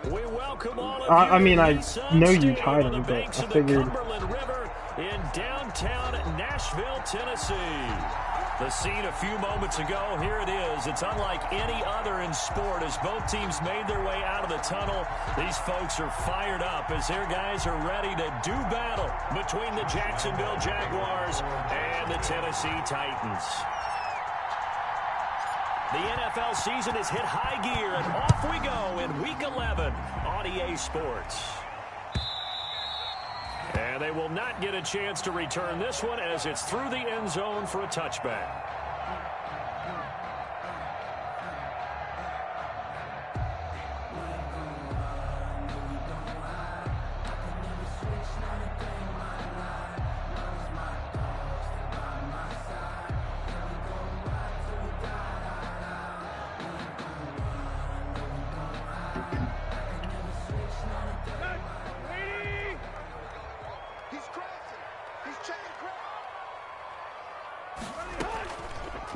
We welcome all of I mean, I know you Stadium tied on the him, but banks I of the figured. Cumberland River in downtown Nashville, Tennessee. The scene a few moments ago, here it is. It's unlike any other in sport as both teams made their way out of the tunnel. These folks are fired up as their guys are ready to do battle between the Jacksonville Jaguars and the Tennessee Titans. The NFL season has hit high gear, and off we go in Week 11 on EA Sports. And they will not get a chance to return this one as it's through the end zone for a touchback.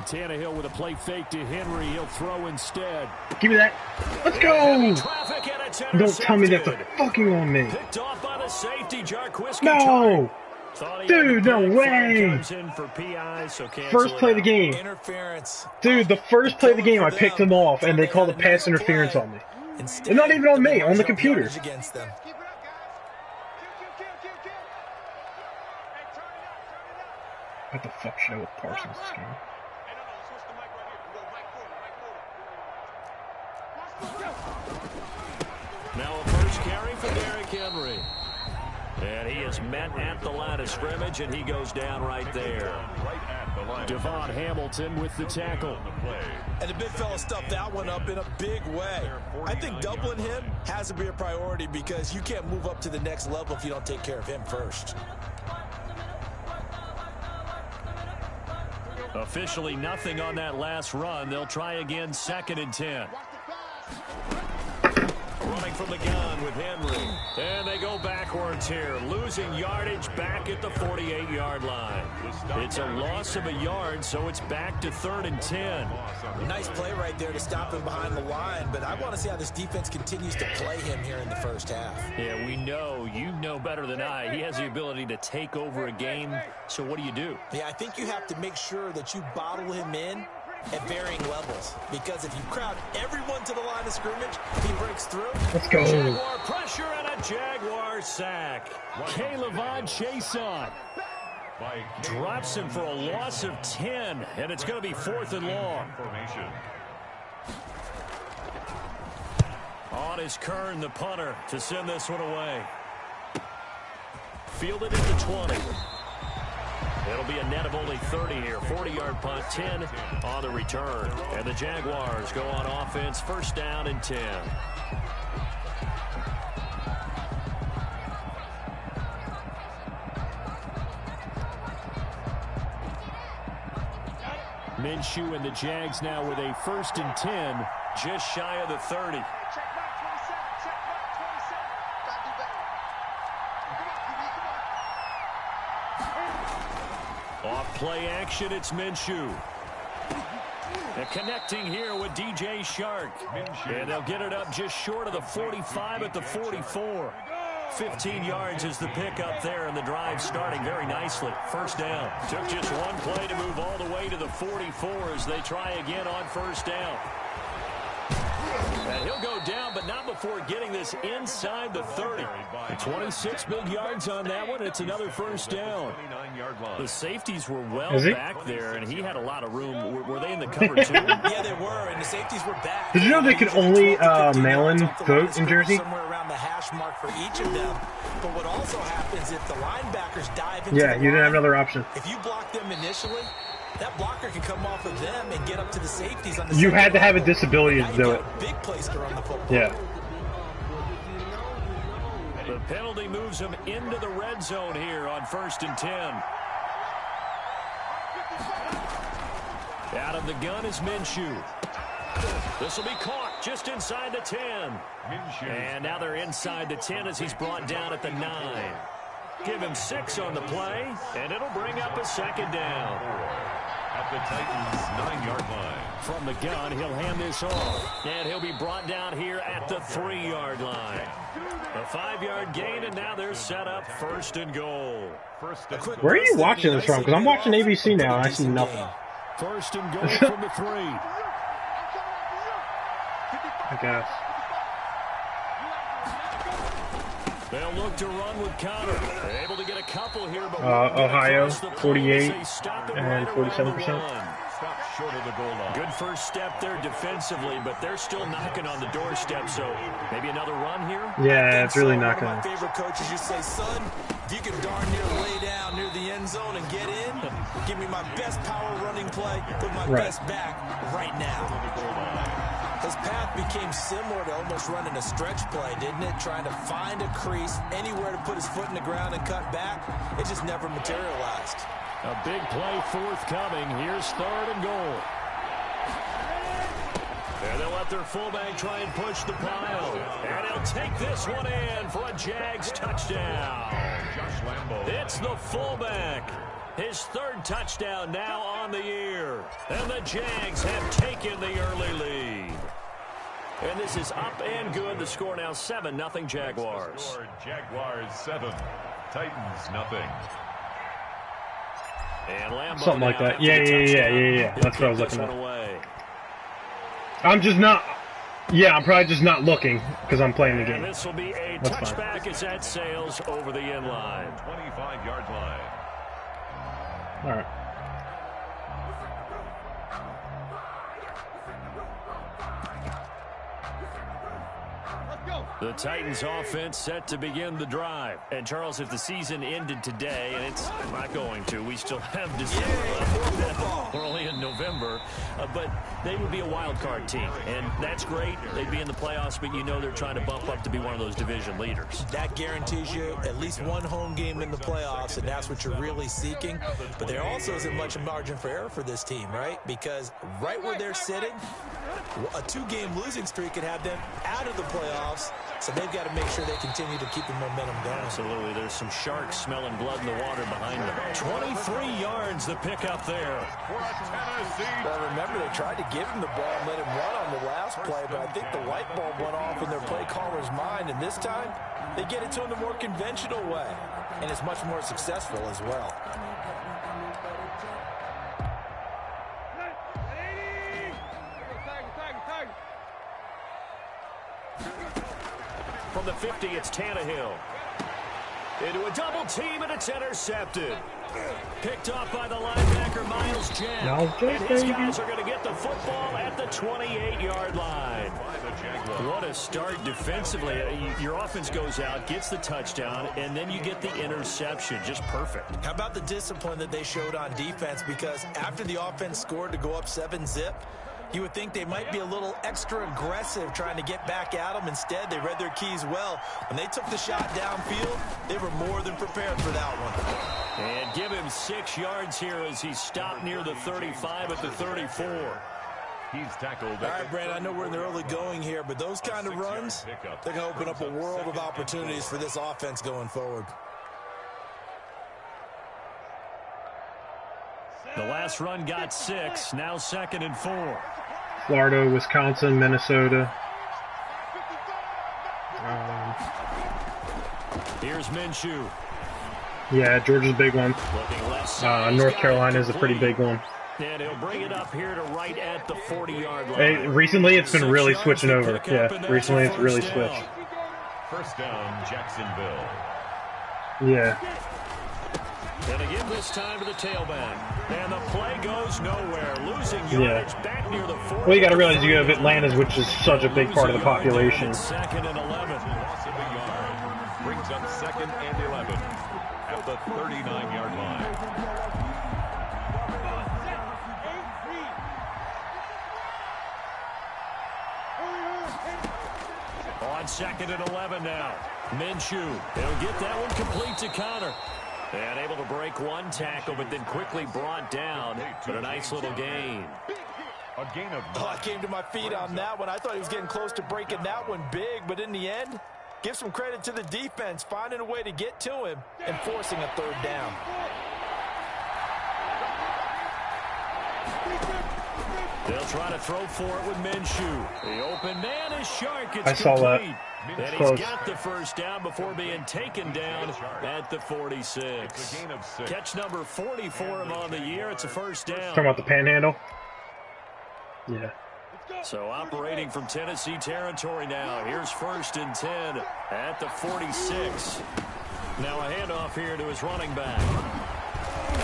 Tannehill with a play fake to Henry. He'll throw instead. Give me that. Let's go. Don't tell me that's a fucking on me. Picked off by the safety, No. Dude, no way. First play of the game. Dude, the first play of the game, I picked him off, and they called a pass interference on me. And not even on me, on the computer. What the fuck should I with Parsons this game? Now a first carry for Derrick Henry. And he is met at the line of scrimmage, and he goes down right there. Devon Hamilton with the tackle. And the big fella stuffed that one up in a big way. I think doubling him has to be a priority because you can't move up to the next level if you don't take care of him first. Officially nothing on that last run. They'll try again, 2nd and 10. Running from the gun with Henry. And they go backwards here. Losing yardage back at the 48-yard line. It's a loss of a yard, so it's back to 3rd and 10. Nice play right there to stop him behind the line, but I want to see how this defense continues to play him here in the first half. Yeah, we know. You know better than I. He has the ability to take over a game, so what do? Yeah, I think you have to make sure that you bottle him in at varying levels, because if you crowd everyone to the line of scrimmage, he breaks through. Let's go. Jaguar pressure and a Jaguar sack. K'Lavon Chaisson drops him for a loss of 10, and it's going to be 4th and long. On is Kern, the punter, to send this one away. Fielded at the 20. It'll be a net of only 30 here. 40-yard punt, 10 on the return. And the Jaguars go on offense, 1st down and 10. Minshew and the Jags now with a 1st and 10, just shy of the 30. Off play action, it's Minshew. And connecting here with DJ Shark. And they'll get it up just short of the 45 at the 44. 15 yards is the pickup there, and the drive starting very nicely. 1st down. Took just one play to move all the way to the 44 as they try again on 1st down. And he'll go down, but not before getting this inside the 30. 26 big yards on that one. It's another 1st down. The safeties were well back there, and he had a lot of room. Were they in the cover, too? Yeah, they were, and the safeties were back. Did you know they could only mail in vote in Jersey? Somewhere around the hash mark for each of them. But what also happens if the linebackers dive into you didn't have another option. If you block them initially, that blocker can come off of them and get up to the safeties on the You had to have a disability to do it. Big place to run the football. Yeah. The penalty moves him into the red zone here on 1st and 10. Out of the gun is Minshew. This will be caught just inside the 10. And now they're inside the 10 as he's brought down at the 9. Give him 6 on the play, and it'll bring up a 2nd down. At the Titans' 9-yard line. From the gun, he'll hand this off. And he'll be brought down here at the 3-yard line. A 5-yard gain, and now they're set up 1st and goal. Where are you watching this from? Because I'm watching ABC now, and I see nothing. 1st and goal from the 3. I guess. They'll look to run with Connor. They're able to get a couple here, but Ohio, 48 and 47%. Short of the goal line. Good first step there defensively, but they're still knocking on the doorstep, so maybe another run here? Yeah, it's really knocking. One of my favorite coaches, you say, son, if you can darn near lay down near the end zone and get in, give me my best power running play, put my best back right now. His path became similar to almost running a stretch play, didn't it? Trying to find a crease, anywhere to put his foot in the ground and cut back. It just never materialized. A big play forthcoming. Here's 3rd and goal. And they'll let their fullback try and push the pile. And he'll take this one in for a Jags touchdown. It's the fullback. His 3rd touchdown now on the year. And the Jags have taken the early lead. And this is up and good. The score now 7-0 Jaguars. Jaguars 7, Titans nothing. And something like that. Yeah. That's what I was looking at. I'm just not. Yeah, I'm probably just not looking because I'm playing the game. And this will be a touchback as that sails over the end line. 25-yard line. All right. The Titans offense set to begin the drive. And Charles, if the season ended today, and it's not going to, we still have December. We're only in November. But they would be a wild card team. And that's great. They'd be in the playoffs, but you know they're trying to bump up to be one of those division leaders. That guarantees you at least one home game in the playoffs, and that's what you're really seeking. But there also isn't much margin for error for this team, right? Because right where they're sitting, a 2-game losing streak could have them out of the playoffs. So they've got to make sure they continue to keep the momentum going. Absolutely. There's some sharks smelling blood in the water behind them. 23 yards the pick up there. Well, remember, they tried to give him the ball and let him run on the last play, but I think the light bulb went off in their play caller's mind, and this time they get it to him the more conventional way, and it's much more successful as well. From the 50, it's Tannehill. Into a double team, and it's intercepted. Picked off by the linebacker, Miles Jack. And these guys are going to get the football at the 28-yard line. What a start defensively. Your offense goes out, gets the touchdown, and then you get the interception. Just perfect. How about the discipline that they showed on defense? Because after the offense scored to go up 7-zip, you would think they might be a little extra aggressive trying to get back at them. Instead, they read their keys well. When they took the shot downfield, they were more than prepared for that one. And give him 6 yards here as he stopped near the 35 at the 34. He's tackled. All right, Brandon, I know we're in the early going here, but those kind of runs, they're going to open up a world of opportunities for this offense going forward. The last run got 6, now 2nd and 4. Florida, Wisconsin, Minnesota. Here's Minshew. Yeah, Georgia's a big one. North Carolina is a pretty big one. And he'll bring it up here to right at the 40-yard line. Hey, recently, it's been really switching over. Yeah, recently it's really switched. First down, Jacksonville. Yeah. And again this time to the tailback. And the play goes nowhere. Losing yardage back near the 40. Well, you got to realize you have Atlanta's, which is such a big part of the population. 2nd and 11. Loss of a yard brings up 2nd and 11 at the 39-yard line. On 2nd and 11 now. Minshew. He'll get that one complete to Connor. And able to break one tackle, but then quickly brought down. But a nice little gain. A gain of... I came to my feet on that one. I thought he was getting close to breaking that one big, but in the end, give some credit to the defense, finding a way to get to him and forcing a 3rd down. They'll try to throw for it with Minshew. The open man is Shark. It's I saw complete. that. And Close. he's got the first down before being taken down at the 46. Catch number 40 for him on the year. It's a first down. Talking about the panhandle? Yeah. So operating from Tennessee territory now. Here's 1st and 10 at the 46. Now a handoff here to his running back.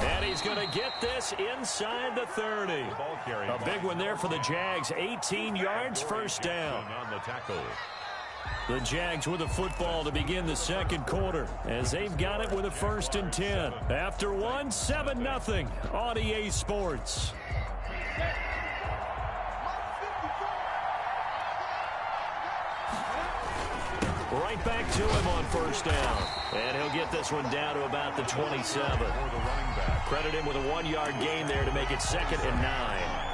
And he's going to get this inside the 30. A big one there for the Jags. 18 yards, first down. The Jags with the football to begin the second quarter as they've got it with a 1st and 10. After one, 7-0 on EA Sports. Right back to him on 1st down. And he'll get this one down to about the 27. Credit him with a 1-yard gain there to make it 2nd and 9.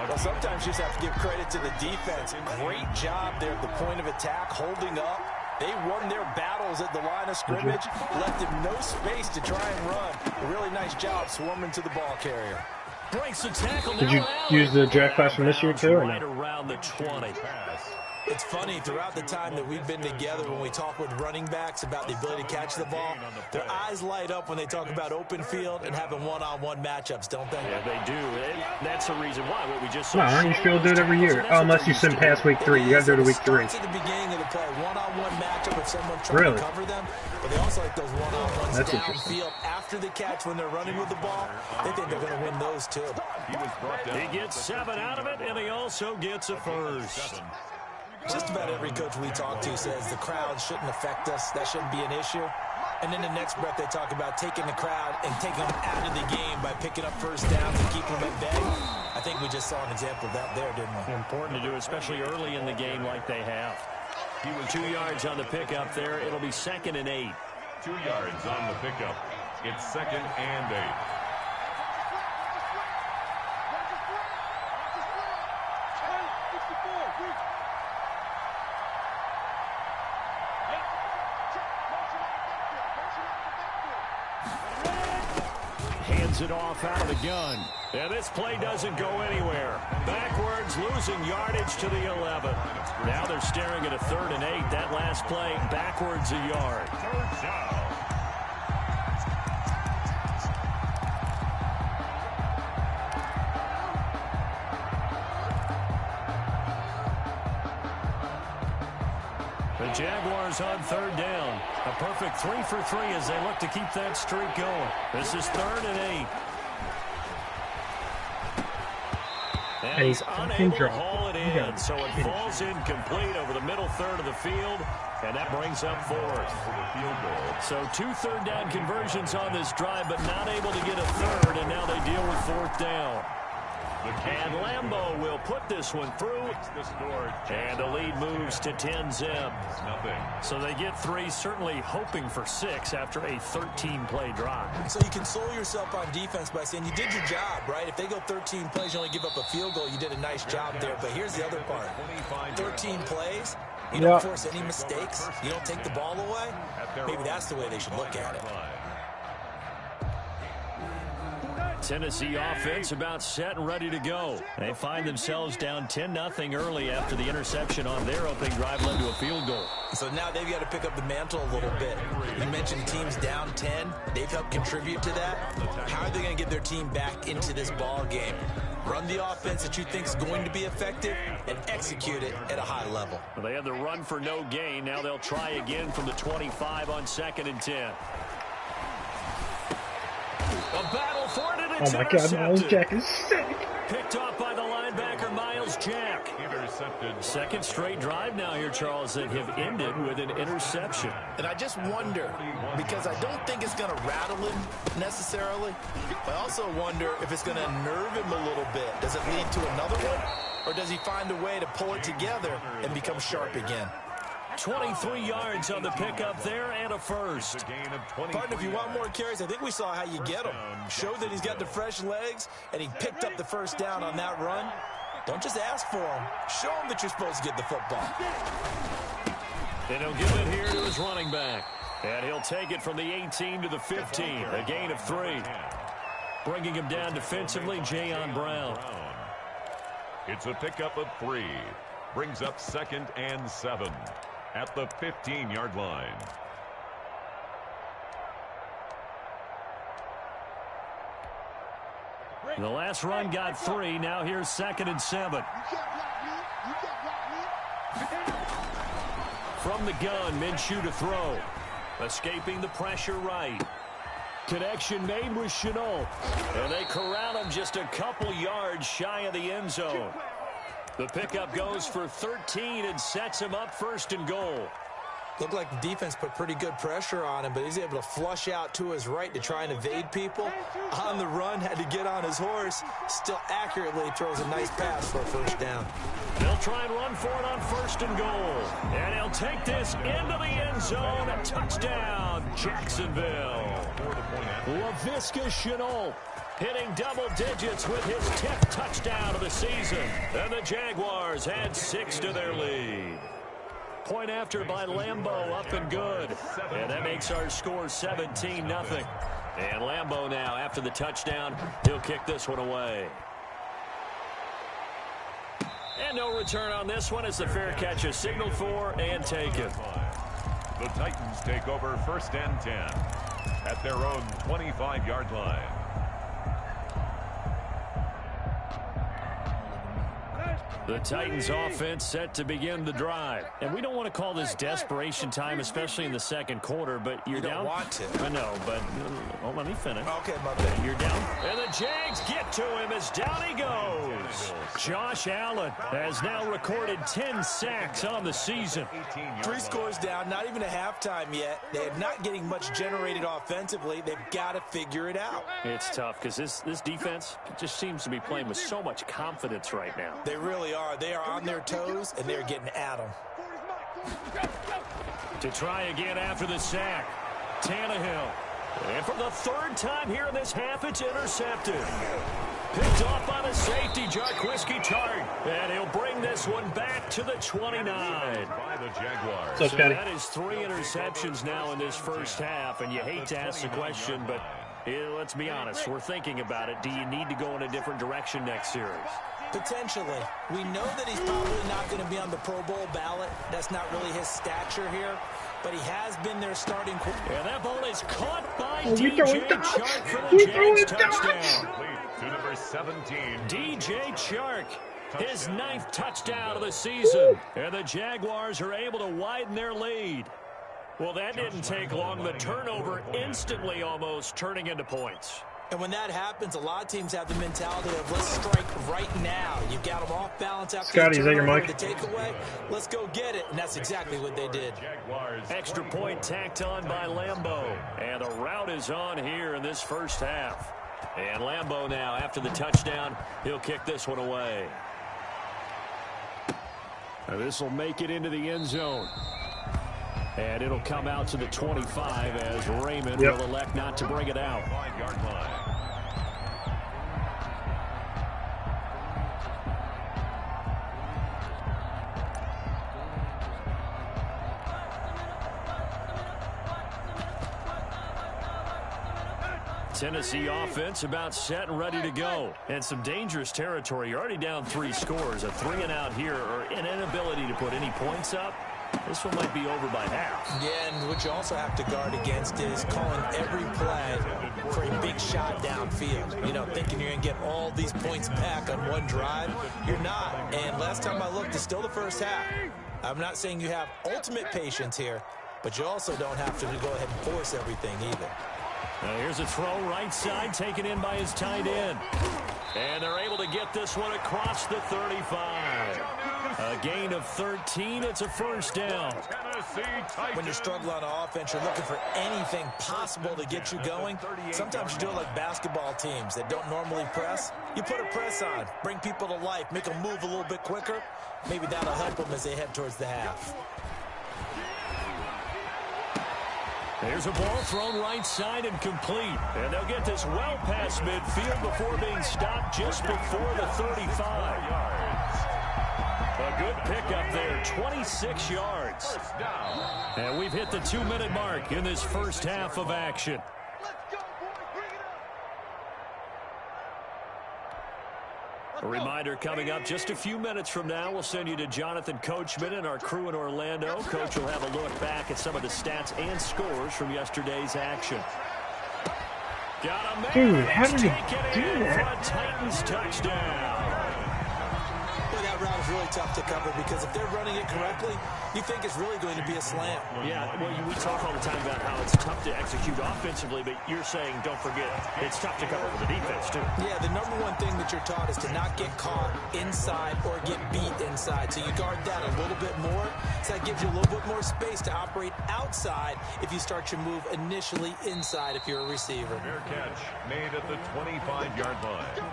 Well, sometimes you just have to give credit to the defense. Great job there at the point of attack, holding up. They won their battles at the line of scrimmage, left him no space to try and run. A really nice job swarming to the ball carrier. Breaks the tackle. Did you use the draft class from this year too, or right no? around the 20. It's funny, throughout the time that we've been together, when we talk with running backs about the ability to catch the ball, their eyes light up when they talk about open field and having one-on-one matchups, don't they? Yeah, they do. That's the reason why. What we just saw. No, you still do it every year. Unless you send past week 3. You got to do it to week 3. At the beginning of the play, one-on-one matchup if someone's trying to cover them, but they also like those one-on-ones downfield after the catch when they're running with the ball. They think they're going to win those too. He gets 7 out of it, and he also gets a first. Just about every coach we talk to says the crowd shouldn't affect us. That shouldn't be an issue. And then the next breath they talk about taking the crowd and taking them out of the game by picking up first downs and keeping them at bay. I think we just saw an example of that there, didn't we? Important to do, especially early in the game like they have. He was 2 yards on the pickup there. It'll be 2nd and 8. 2 yards on the pickup. It's 2nd and 8. It off out of the gun. And this play doesn't go anywhere. Backwards, losing yardage to the 11. Now they're staring at a 3rd and 8. That last play, backwards a yard. Third down. The Jaguars on 3rd down. A perfect 3 for 3 as they look to keep that streak going. This is 3rd and 8. And he's unable to haul it in, so it falls incomplete over the middle third of the field, and that brings up 4th. So 2 3rd down conversions on this drive, but not able to get a 3rd, and now they deal with 4th down. And Lambeau will put this one through, and the lead moves to 10-zip. So they get 3, certainly hoping for 6 after a 13-play drive. So you console yourself on defense by saying you did your job, right? If they go 13 plays, you only give up a field goal, you did a nice job there. But here's the other part. 13 plays, you don't force any mistakes, you don't take the ball away. Maybe that's the way they should look at it. Tennessee offense about set and ready to go. They find themselves down 10-0 early after the interception on their opening drive led to a field goal. So now they've got to pick up the mantle a little bit. You mentioned teams down 10. They've helped contribute to that. How are they going to get their team back into this ball game? Run the offense that you think is going to be effective and execute it at a high level. Well, they had the run for no gain. Now they'll try again from the 25 on 2nd and 10. A battle for it, and it's oh my God, Miles Jack is sick. Picked off by the linebacker, Miles Jack. Intercepted. 2nd straight drive now here, Charles, that have ended with an interception. And I just wonder, because I don't think it's going to rattle him necessarily. I also wonder if it's going to nerve him a little bit. Does it lead to another one? Or does he find a way to pull it together and become sharp again? 23 yards on the pickup there and a first. Partner, if you want more carries, I think we saw how you get him. Show that he's got the fresh legs, and he picked up the first down on that run. Don't just ask for him. Show him that you're supposed to get the football. And he'll give it here to his running back. And he'll take it from the 18 to the 15. A gain of 3. Bringing him down defensively, Jayon Brown. It's a pickup of 3. Brings up 2nd and 7 at the 15-yard line. The last run got 3. Now here's 2nd and 7. From the gun, Minshew to throw. Escaping the pressure right. Connection made with Shenault. And they corral him just a couple yards shy of the end zone. The pickup goes for 13 and sets him up 1st and goal. Looked like the defense put pretty good pressure on him, but he's able to flush out to his right to try and evade people. On the run, had to get on his horse. Still accurately throws a nice pass for a 1st down. They'll try and run for it on 1st and goal. And he'll take this into the end zone. A touchdown, Jacksonville. Laviska Shenault hitting double digits with his 10th touchdown of the season. And the Jaguars add 6 to their lead. Point after by Lambeau, up and good. And that makes our score 17-0. And Lambeau now, after the touchdown, he'll kick this one away. And no return on this one as the fair catch is signaled for and taken. The Titans take over 1st and 10 at their own 25-yard line. The Titans offense set to begin the drive. And we don't want to call this desperation time, especially in the 2nd quarter, but you're down. You don't want to. I know, but well, let me finish. Okay, my bad. You're down. And the Jags get to him as down he goes. Josh Allen has now recorded 10 sacks on the season. 3 scores down, not even a halftime yet. They're not getting much generated offensively. They've got to figure it out. It's tough because this defense just seems to be playing with so much confidence right now. They really are. They are on their toes, and they're getting at them. To try again after the sack, Tannehill. And for the 3rd time here in this half, it's intercepted. Picked off on a safety, Jarquiski Tart. And he'll bring this one back to the 29. By the Jaguars. So that is 3 interceptions now in this 1st half, and you hate to ask the question, but let's be honest, we're thinking about it. Do you need to go in a different direction next series? Potentially. We know that he's probably not going to be on the Pro Bowl ballot. That's not really his stature here. But he has been their starting quarterback. And that ball is caught by DJ Chark for the Jags touchdown. To number 17. DJ Chark, his 9th touchdown of the season. And the Jaguars are able to widen their lead. Well, that didn't take long. The turnover instantly almost turning into points. And when that happens, a lot of teams have the mentality of let's strike right now. You've got them off balance after Scotty, is that your mic? The takeaway. Let's go get it. And that's exactly what they did. Extra point tacked on by Lambeau. And the route is on here in this 1st half. And Lambeau now, after the touchdown, he'll kick this one away. Now this will make it into the end zone. And it'll come out to the 25 as Raymond will elect not to bring it out. 5-yard line. Tennessee offense about set and ready to go. And some dangerous territory. You're already down 3 scores. A 3-and-out here or an inability to put any points up. This one might be over by half. Yeah, and what you also have to guard against is calling every play for a big shot downfield. You know, thinking you're going to get all these points back on one drive. You're not. And last time I looked, it's still the 1st half. I'm not saying you have ultimate patience here, but you also don't have to go ahead and force everything either. Now here's a throw right side taken in by his tight end. And they're able to get this one across the 35. A gain of 13. It's a 1st down. When you're struggling on offense, you're looking for anything possible to get you going. Sometimes you do it like basketball teams that don't normally press. You put a press on, bring people to life, make them move a little bit quicker. Maybe that'll help them as they head towards the half. There's a ball thrown right side and complete. And they'll get this well past midfield before being stopped just before the 35. A good pickup there, 26 yards. And we've hit the 2-minute mark in this 1st half of action. A reminder coming up just a few minutes from now, we'll send you to Jonathan Coachman and our crew in Orlando. Coach will have a look back at some of the stats and scores from yesterday's action. Got a man. Dude, how did he do that? that? For a Titans touchdown. Well, that route is really tough to cover because if they're running it correctly, you think it's really going to be a slam. Yeah, well, we talk all the time about how it's tough to execute offensively, but you're saying, don't forget, it's tough to cover for the defense, too. Yeah, the number one thing that you're taught is to not get caught inside or get beat inside. So you guard that a little bit more. So that gives you a little bit more space to operate outside if you start your move initially inside if you're a receiver. Fair catch made at the 25-yard line.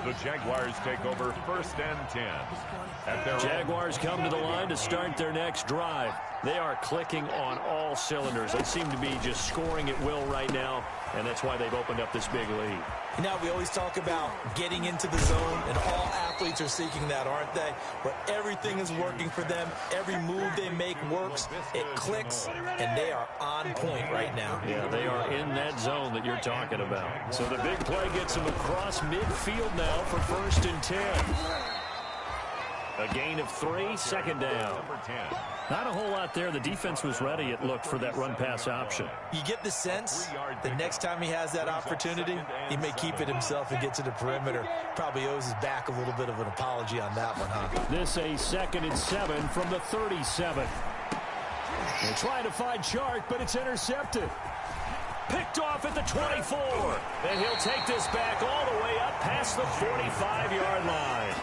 The Jaguars take over 1st and 10. Jaguars come to the line to start their next drive. They are clicking on all cylinders. They seem to be just scoring at will right now, and that's why they've opened up this big lead. Now, we always talk about getting into the zone, and all athletes are seeking that, aren't they? Where everything is working for them, every move they make works, it clicks, and they are on point right now. Yeah, they are in that zone that you're talking about. So the big play gets them across midfield now for 1st and 10. A gain of 3, 2nd down. Not a whole lot there. The defense was ready, it looked, for that run-pass option. You get the sense the next time he has that opportunity, he may keep it himself and get to the perimeter. Probably owes his back a little bit of an apology on that one, huh? This a 2nd and 7 from the 37. They're trying to find Shark, but it's intercepted. Picked off at the 24. And he'll take this back all the way up past the 45-yard line.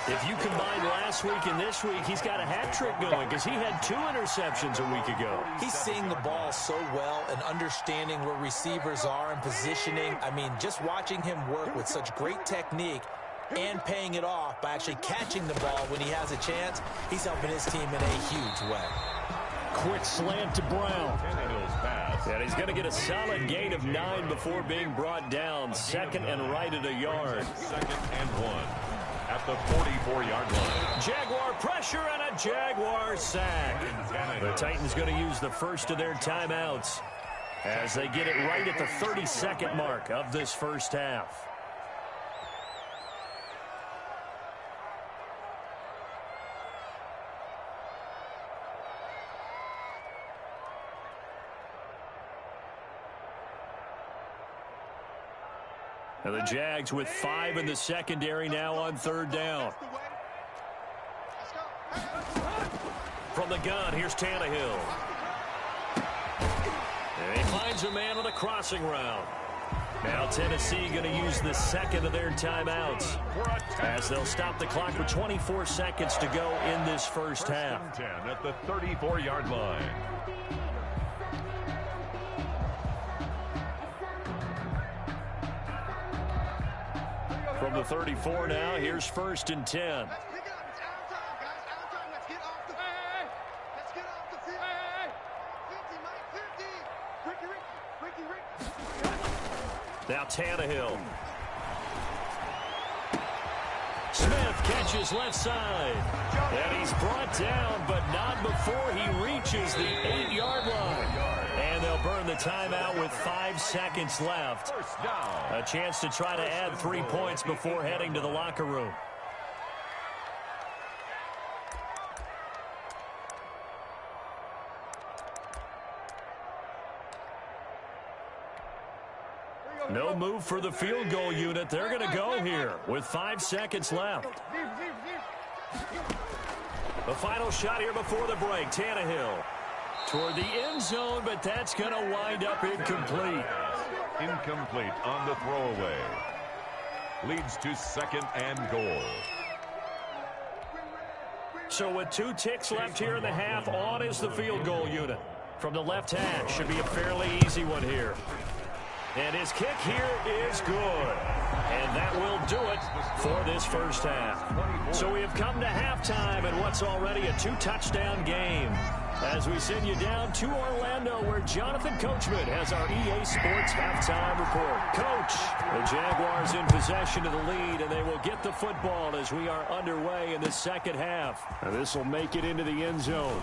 If you combine last week and this week, he's got a hat trick going because he had 2 interceptions a week ago. He's seeing the ball so well and understanding where receivers are and positioning. I mean, just watching him work with such great technique and paying it off by actually catching the ball when he has a chance, he's helping his team in a huge way. Quick slant to Brown. And he's going to get a solid gain of 9 before being brought down. 2nd and right at a yard. 2nd and 1. At the 44-yard line. Jaguar pressure and a Jaguar sack. The Titans going to use the first of their timeouts as they get it right at the 30-second mark of this first half. Now the Jags with 5 in the secondary now on 3rd down. From the gun, here's Tannehill. And he finds a man on the crossing route. Now Tennessee going to use the 2nd of their timeouts as they'll stop the clock with 24 seconds to go in this first half. 10 at the 34-yard line. From the 34 now, here's 1st and 10. Now Tannehill. Smith catches left side. And he's brought down, but not before he reaches the 8-yard line. And they'll burn the timeout with 5 seconds left. A chance to try to add 3 points before heading to the locker room. No move for the field goal unit. They're going to go here with 5 seconds left. The final shot here before the break. Tannehill toward the end zone, but that's going to wind up incomplete. Incomplete on the throwaway. Leads to 2nd and goal. So with 2 ticks left here in the half, on is the field goal unit. From the left hash, should be a fairly easy one here. And his kick here is good. And that will do it for this first half. So we have come to halftime in what's already a 2-touchdown game. As we send you down to Orlando, where Jonathan Coachman has our EA Sports halftime report. Coach, the Jaguars in possession of the lead, and they will get the football as we are underway in the second half. And this will make it into the end zone.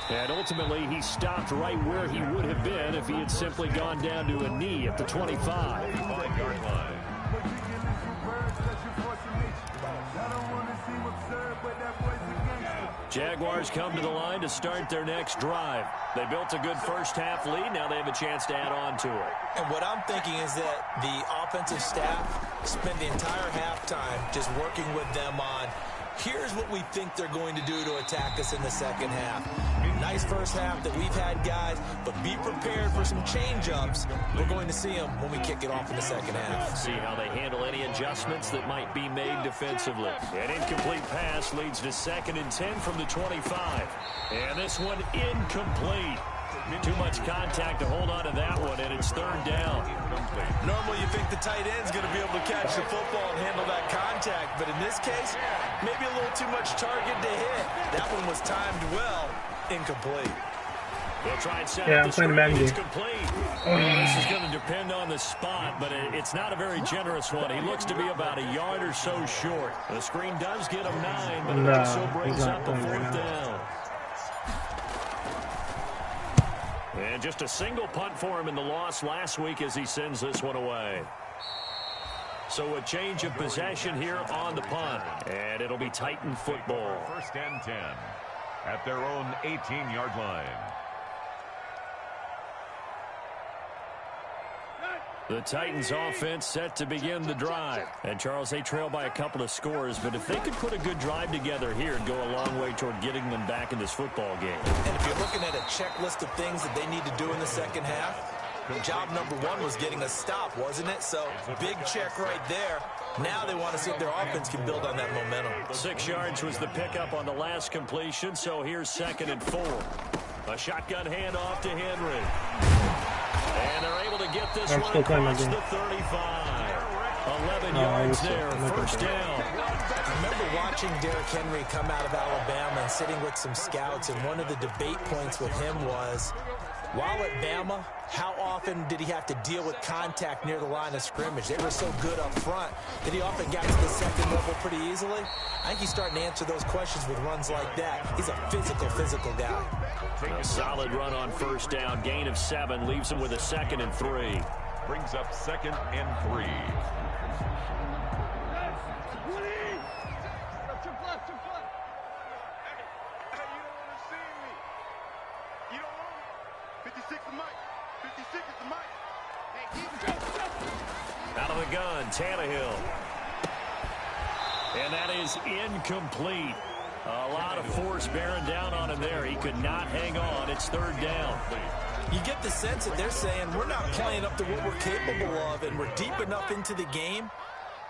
And ultimately, he stopped right where he would have been if he had simply gone down to a knee at the 25. 25-yard line. Jaguars come to the line to start their next drive. They built a good first-half lead. Now they have a chance to add on to it. And what I'm thinking is that the offensive staff spent the entire halftime just working with them on, here's what we think they're going to do to attack us in the second half. Nice first half that we've had, guys, but be prepared for some change-ups. We're going to see them when we kick it off in the second half. See how they handle any adjustments that might be made defensively. An incomplete pass leads to 2nd and 10 from the 25. And this one incomplete. Too much contact to hold on to that one, and it's 3rd down. Normally you think the tight end's going to be able to catch the football and handle that contact, but in this case, maybe a little too much target to hit. That one was timed well. Incomplete. They'll try and set I'm playing the Madden game. This is going to depend on the spot, but it's not a very generous one. He looks to be about a yard or so short. The screen does get him 9, but it also brings up the 4th down. And just a single punt for him in the loss last week as he sends this one away. So a change of possession here on the punt. And it'll be Titan football. 1st and 10 at their own 18-yard line. The Titans offense set to begin the drive. And, Charles, they trail by a couple of scores, but if they could put a good drive together here, it'd go a long way toward getting them back in this football game. And if you're looking at a checklist of things that they need to do in the second half, job number 1 was getting a stop, wasn't it? So, big check right there. Now they want to see if their offense can build on that momentum. 6 yards was the pickup on the last completion, so here's 2nd and 4. A shotgun handoff to Henry. And they're able to get this one across the 35. 11 yards there, 1st down. I remember watching Derrick Henry come out of Alabama and sitting with some scouts, and one of the debate points with him was, while at Bama, how often did he have to deal with contact near the line of scrimmage? They were so good up front that he often got to the second level pretty easily. I think he's starting to answer those questions with runs like that. He's a physical guy. A solid run on 1st down. Gain of 7 leaves him with a 2nd and 3. Brings up 2nd and 3. Out of the gun, Tannehill. And that is incomplete. A lot of force bearing down on him there. He could not hang on. It's 3rd down. You get the sense that they're saying we're not playing up to what we're capable of, and we're deep enough into the game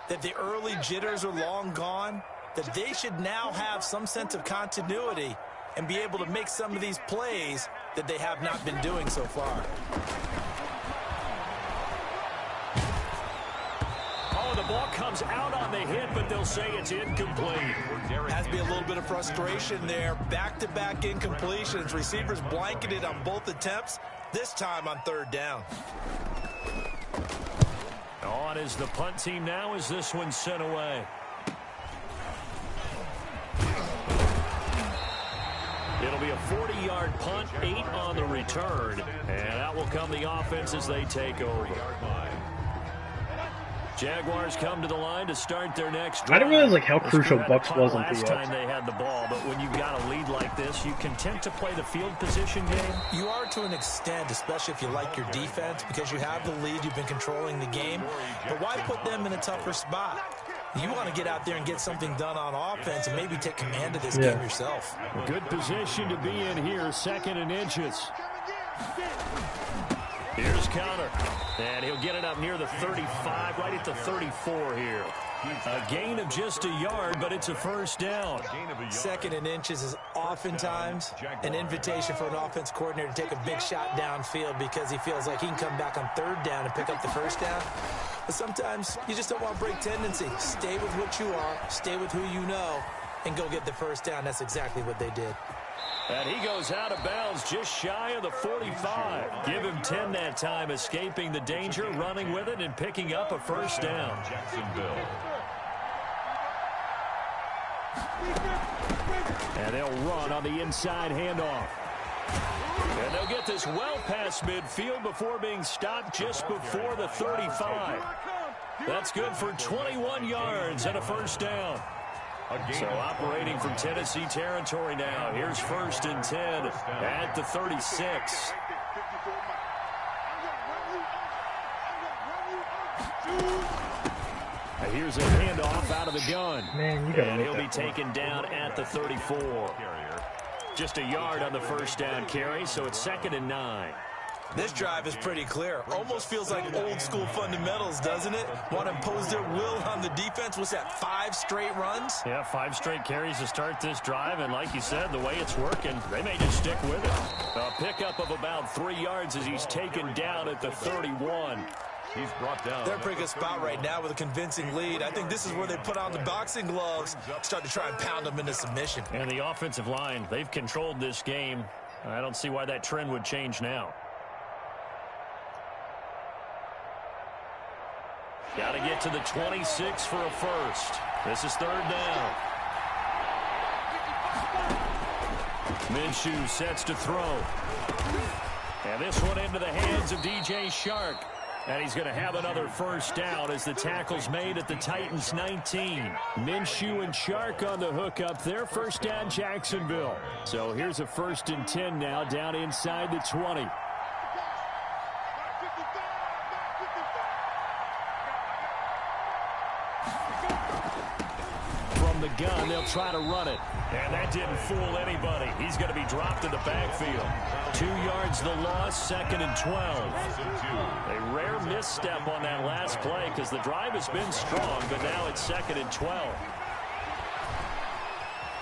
that the early jitters are long gone, that they should now have some sense of continuity and be able to make some of these plays that they have not been doing so far. The ball comes out on the hit, but they'll say it's incomplete. Has to be a little bit of frustration there. Back-to-back incompletions. Receivers blanketed on both attempts, this time on 3rd down. On is the punt team now as this one's sent away. It'll be a 40-yard punt, 8 on the return, and out will come the offense as they take over. Jaguars come to the line to start their next drive. I didn't realize how crucial Bucks was on last time they had the ball, but when you've got a lead like this, you content to play the field position game? You are to an extent, especially if you like your defense, because you have the lead, you've been controlling the game. But why put them in a tougher spot? You want to get out there and get something done on offense and maybe take command of this game yourself. Good position to be in here, 2nd and inches. Here's counter, and he'll get it up near the 35, right at the 34 here. A gain of just a yard, but it's a 1st down. 2nd and inches is oftentimes an invitation for an offense coordinator to take a big shot downfield because he feels like he can come back on 3rd down and pick up the 1st down. But sometimes you just don't want to break tendency. Stay with what you are, stay with who you know, and go get the 1st down. That's exactly what they did. And he goes out of bounds just shy of the 45. Give him 10 that time, escaping the danger, running with it, and picking up a 1st down. Jacksonville. And they'll run on the inside handoff. And they'll get this well past midfield before being stopped just before the 35. That's good for 21 yards and a 1st down. So operating from Tennessee territory now. Here's 1st and 10 at the 36. Here's a handoff out of the gun. Man, you gotta and make he'll be that taken down at the 34. Just a yard on the 1st down carry, so it's 2nd and 9. This drive is pretty clear. Almost feels like old school fundamentals, doesn't it? Want to impose their will on the defense. What's that, 5 straight runs? Yeah, 5 straight carries to start this drive, and like you said, the way it's working, they may just stick with it. A pickup of about 3 yards as he's taken down at the 31. He's brought down. They're in a pretty good spot right now with a convincing lead. I think this is where they put on the boxing gloves, start to try and pound them into submission. And the offensive line, they've controlled this game. I don't see why that trend would change now. Got to get to the 26 for a first. This is 3rd down. Minshew sets to throw. And this one into the hands of DJ Shark. And he's going to have another 1st down as the tackle's made at the Titans' 19. Minshew and Shark on the hook up there. 1st down, Jacksonville. So here's a 1st and 10 now down inside the 20. From the gun, they'll try to run it. And that didn't fool anybody. He's going to be dropped in the backfield. 2 yards the loss, 2nd and 12. A rare misstep on that last play because the drive has been strong, but now it's 2nd and 12.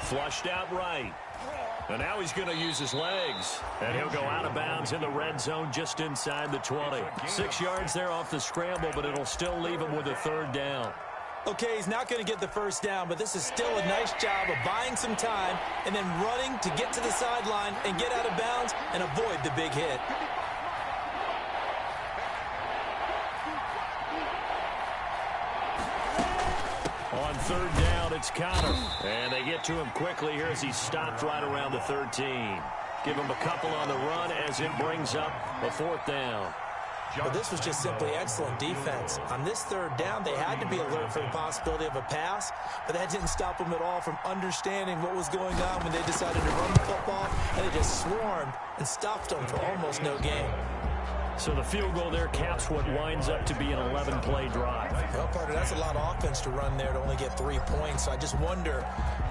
Flushed out right. And now he's going to use his legs. And he'll go out of bounds in the red zone just inside the 20. 6 yards there off the scramble, but it'll still leave him with a 3rd down. Okay, he's not going to get the 1st down, but this is still a nice job of buying some time and then running to get to the sideline and get out of bounds and avoid the big hit. On 3rd down, it's Connor. And they get to him quickly here as he's stopped right around the 13. Give him a couple on the run as it brings up a 4th down. But this was just simply excellent defense. On this 3rd down, they had to be alert for the possibility of a pass, but that didn't stop them at all from understanding what was going on when they decided to run the football, and they just swarmed and stopped them for almost no gain. So the field goal there caps what winds up to be an 11-play drive. Well, Parker, that's a lot of offense to run there to only get 3 points. So I just wonder,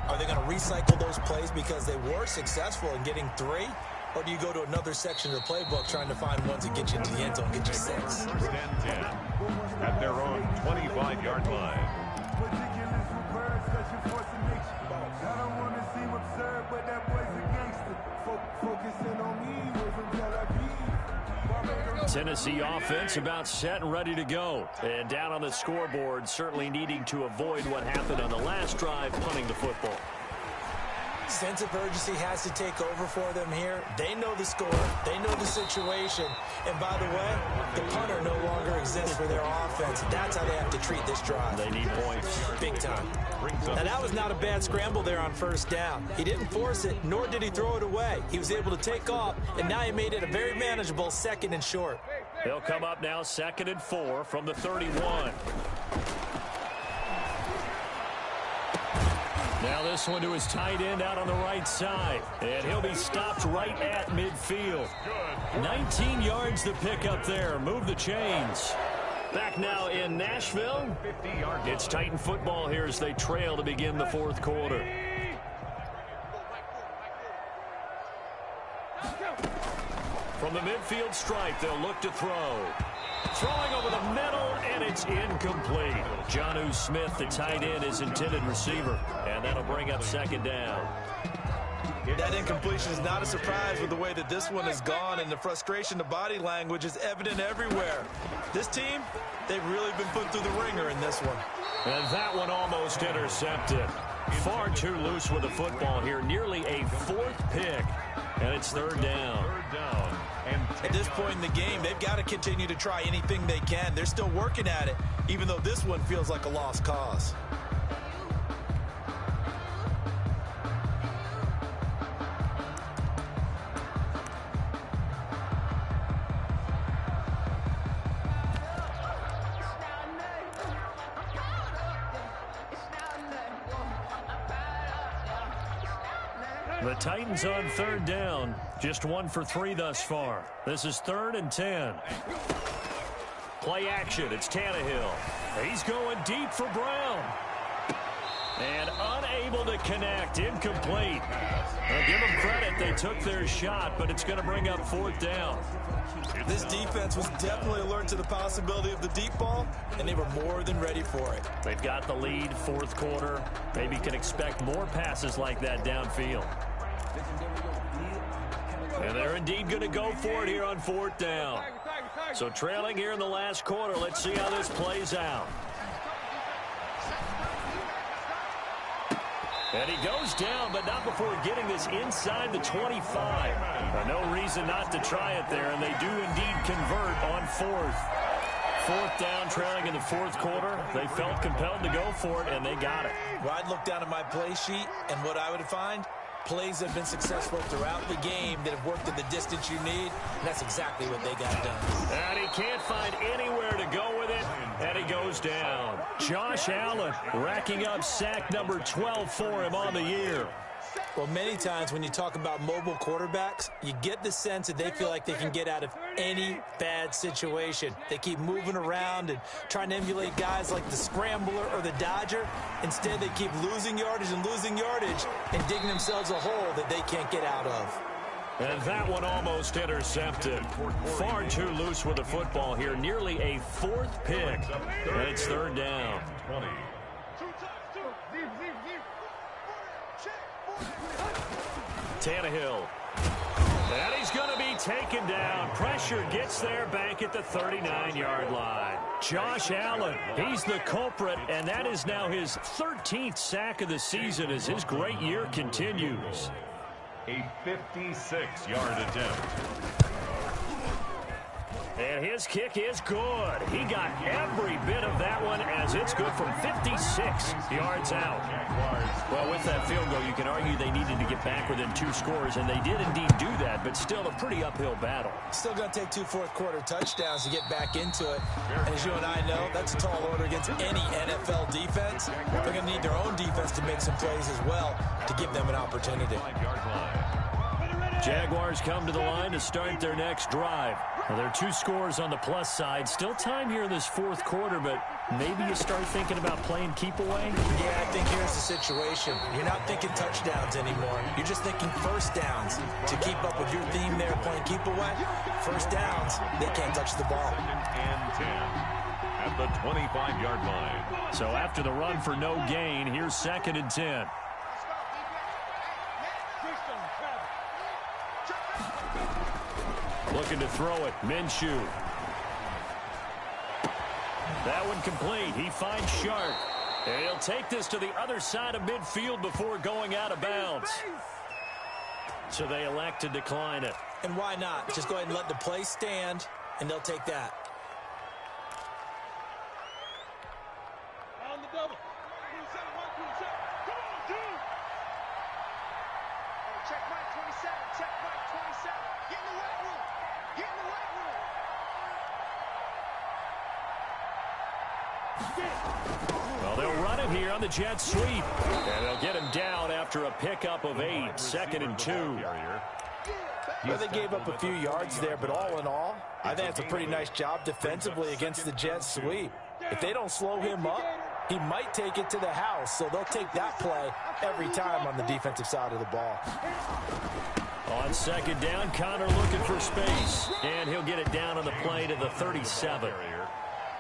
are they going to recycle those plays because they were successful in getting 3? Or do you go to another section of the playbook trying to find ones that get you into the end zone, get you 6? 1st and 10 at their own 25-yard line. Tennessee offense about set and ready to go. And down on the scoreboard, certainly needing to avoid what happened on the last drive, punting the football. Sense of urgency has to take over for them here. They know the score. They know the situation. And by the way, the punter no longer exists for their offense. That's how they have to treat this drive. They need points. Big time. Now, that was not a bad scramble there on 1st down. He didn't force it, nor did he throw it away. He was able to take off, and now he made it a very manageable 2nd and short. They'll come up now 2nd and 4 from the 31. Now this one to his tight end out on the right side. And he'll be stopped right at midfield. 19 yards to pick up there. Move the chains. Back now in Nashville. It's Titan football here as they trail to begin the 4th quarter. From the midfield stripe, they'll look to throw. Throwing over the middle, and it's incomplete. Jonnu Smith, the tight end, is intended receiver, and that'll bring up 2nd down. That incompletion is not a surprise with the way that this one has gone, and the frustration, the body language is evident everywhere. This team, they've really been put through the ringer in this one. And that one almost intercepted. Far too loose with the football here. Nearly a 4th pick, and it's 3rd down. At this point in the game, they've got to continue to try anything they can. They're still working at it, even though this one feels like a lost cause. The Titans on third down. Just 1 for 3 thus far. This is 3rd and 10. Play action. It's Tannehill. He's going deep for Brown. And unable to connect. Incomplete. I'll give them credit. They took their shot, but it's going to bring up 4th down. This defense was definitely alert to the possibility of the deep ball, and they were more than ready for it. They've got the lead, 4th quarter. Maybe can expect more passes like that downfield. And they're indeed going to go for it here on 4th down. So trailing here in the last quarter. Let's see how this plays out. And he goes down, but not before getting this inside the 25. No reason not to try it there, and they do indeed convert on 4th. 4th down, trailing in the 4th quarter. They felt compelled to go for it, and they got it. Well, I'd look down at my play sheet, and what I would find, plays that have been successful throughout the game that have worked at the distance you need, and that's exactly what they got done. And he can't find anywhere to go with it, and he goes down. Josh Allen racking up sack number 12 for him on the year. Well, many times when you talk about mobile quarterbacks, you get the sense that they feel like they can get out of any bad situation. They keep moving around and trying to emulate guys like the Scrambler or the Dodger. Instead, they keep losing yardage and digging themselves a hole that they can't get out of. And that one almost intercepted. Far too loose with the football here. Nearly a 4th pick. And it's 3rd down. Tannehill. And he's going to be taken down. Pressure gets there back at the 39-yard line. Josh Allen, he's the culprit, and that is now his 13th sack of the season as his great year continues. A 56-yard attempt. And his kick is good. He got every bit of that one as it's good from 56 yards out. Well, with that field goal, you can argue they needed to get back within 2 scores, and they did indeed do that, but still a pretty uphill battle. Still going to take 2 fourth-quarter touchdowns to get back into it. And as you and I know, that's a tall order against any NFL defense. They're going to need their own defense to make some plays as well to give them an opportunity. Jaguars come to the line to start their next drive. Well, there are 2 scores on the plus side. Still time here in this 4th quarter, but maybe you start thinking about playing keep away? Yeah, I think here's the situation. You're not thinking touchdowns anymore. You're just thinking first downs. To keep up with your theme there, playing keep away, first downs, they can't touch the ball. And 10 at the 25-yard line. So after the run for no gain, here's 2nd and 10. Looking to throw it. Minshew. That one complete. He finds Shark. And he'll take this to the other side of midfield before going out of bounds. So they elect to decline it. And why not? Just go ahead and let the play stand, and they'll take that. On the double. Check Mike 27. Check Mike 27. Get in the weight room. Get in the weight room. Well, they'll run it here on the jet sweep. And they'll get him down after a pickup of 8. 2nd and 2. Well, they gave up a few yards there, but all in all, I think it's a pretty nice job defensively against the jet sweep. If they don't slow him up, he might take it to the house, so they'll take that play every time on the defensive side of the ball. On 2nd down, Connor looking for space. And he'll get it down on the play to the 37.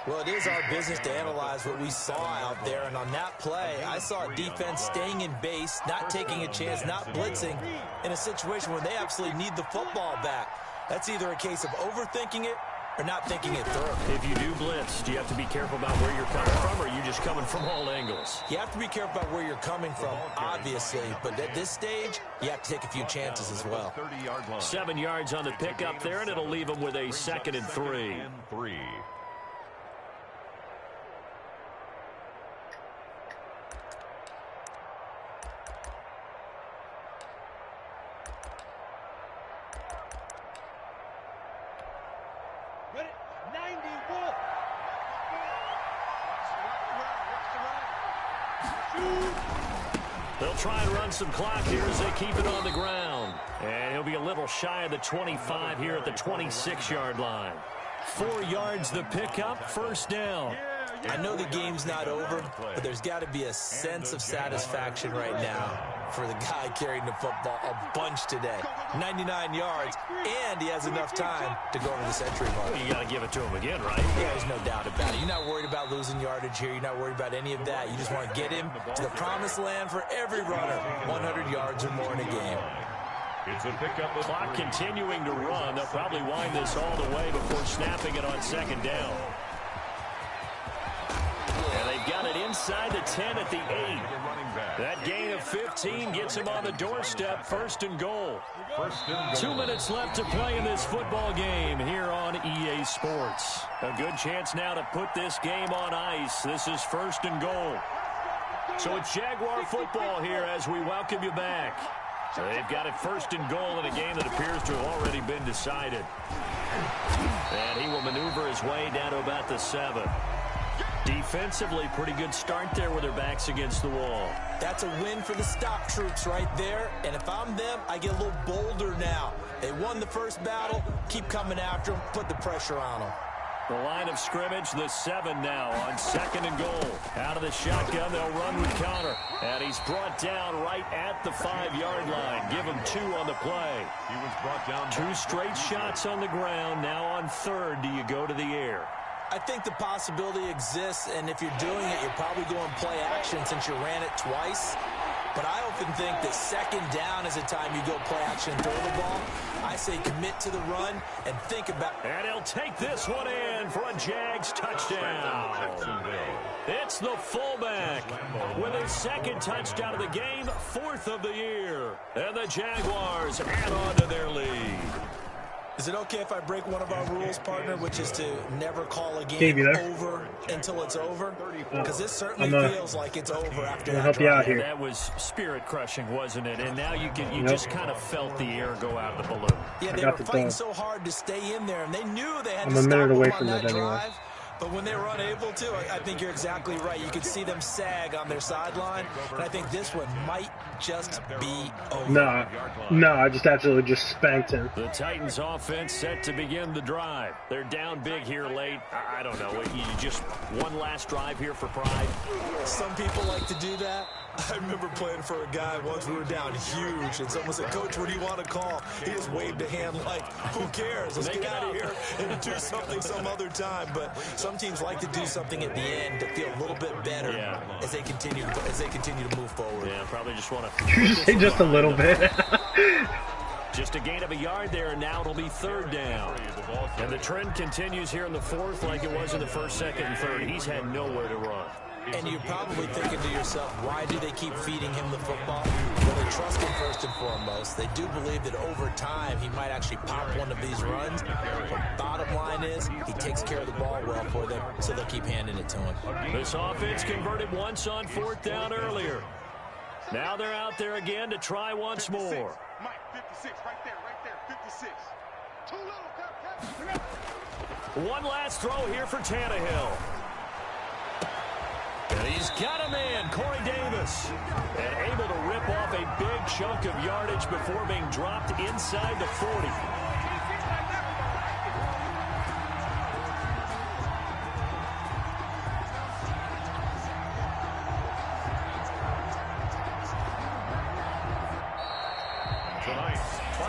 Well, it is our business to analyze what we saw out there, and on that play, I saw a defense staying in base, not taking a chance, not blitzing, in a situation where they absolutely need the football back. That's either a case of overthinking it or not thinking it through. If you do blitz, do you have to be careful about where you're coming from, or are you just coming from all angles? You have to be careful about where you're coming from, obviously, but at this stage, you have to take a few chances as well. 7 yards on the pickup there, and it'll leave them with a 2nd and 3. They'll They'll try and run some clock here as they keep it on the ground. And he'll be a little shy of the 25 here at the 26-yard line. 4 yards the pickup, first down. I know the game's not over, but there's got to be a sense of satisfaction right now for the guy carrying the football a bunch today. 99 yards, and he has enough time to go over the century mark. Well, you got to give it to him again, right? Yeah, there's no doubt about it. You're not worried about losing yardage here. You're not worried about any of that. You just want to get him to the promised land for every runner, 100 yards or more in a game. It's a pickup. Clock continuing to run. They'll probably wind this all the way before snapping it on second down. And they've got it inside the 10 at the 8. That gain of 15 gets him on the doorstep, first and goal. 2 minutes left to play in this football game here on EA Sports. A good chance now to put this game on ice. This is first and goal. So it's Jaguar football here as we welcome you back. So they've got it first and goal in a game that appears to have already been decided. And he will maneuver his way down to about the 7. Defensively, pretty good start there with their backs against the wall. That's a win for the stop troops right there. And if I'm them, I get a little bolder now. They won the first battle. Keep coming after them. Put the pressure on them. The line of scrimmage, the 7 now on second and goal. Out of the shotgun, they'll run with Connor. And he's brought down right at the 5-yard line. Give him 2 on the play. He was brought down. 2 straight shots on the ground. Now on third, do you go to the air? I think the possibility exists, and if you're doing it, you're probably going play action since you ran it twice. But I often think that second down is the time you go play action and throw the ball. I say commit to the run and think about... And he'll take this one in for a Jags touchdown. It's the fullback with his second touchdown of the game, 4th of the year. And the Jaguars add on to their lead. Is it okay if I break one of our rules, partner, which is to never call a game over until it's over? Because this certainly feels like it's over after that. Help you out here. That was spirit-crushing, wasn't it? And now you just kind of felt the air go out of the balloon. Yeah, they were fighting so hard to stay in there, and they knew they had to I'm a minute away stop from on that that anyway. drive. But when they were unable to, I think you're exactly right. You could see them sag on their sideline, and I think this one might just be over. No, I just absolutely just spanked him. The Titans offense set to begin the drive. They're down big here late. I don't know. You just one last drive here for pride. Some people like to do that. I remember playing for a guy once. We were down huge, and someone said, "Coach, what do you want to call?" He just waved a hand like, "Who cares? Let's get out of here and do something some other time." But some teams like to do something at the end to feel a little bit better as they continue to move forward. Yeah, probably just want to. You just say just a little bit. Just a gain of a yard there, and now it'll be third down. And the trend continues here in the 4th like it was in the 1st, 2nd, and 3rd. He's had nowhere to run. And you're probably thinking to yourself, why do they keep feeding him the football? Well, they trust him first and foremost. They do believe that over time he might actually pop one of these runs. But bottom line is he takes care of the ball well for them, so they'll keep handing it to him. This offense converted once on 4th down earlier. Now they're out there again to try once more. Mike, 56, right there, 56. Too little. One last throw here for Tannehill. And he's got him in, Corey Davis. And able to rip off a big chunk of yardage before being dropped inside the 40.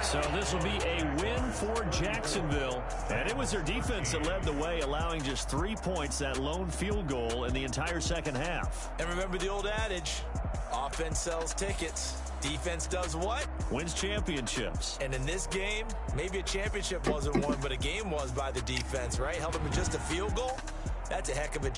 So this will be a win for Jacksonville. And it was their defense that led the way, allowing just 3 points, that lone field goal in the entire second half. And remember the old adage, offense sells tickets. Defense does what? Wins championships. And in this game, maybe a championship wasn't won, but a game was by the defense, right? Held them to just a field goal. That's a heck of a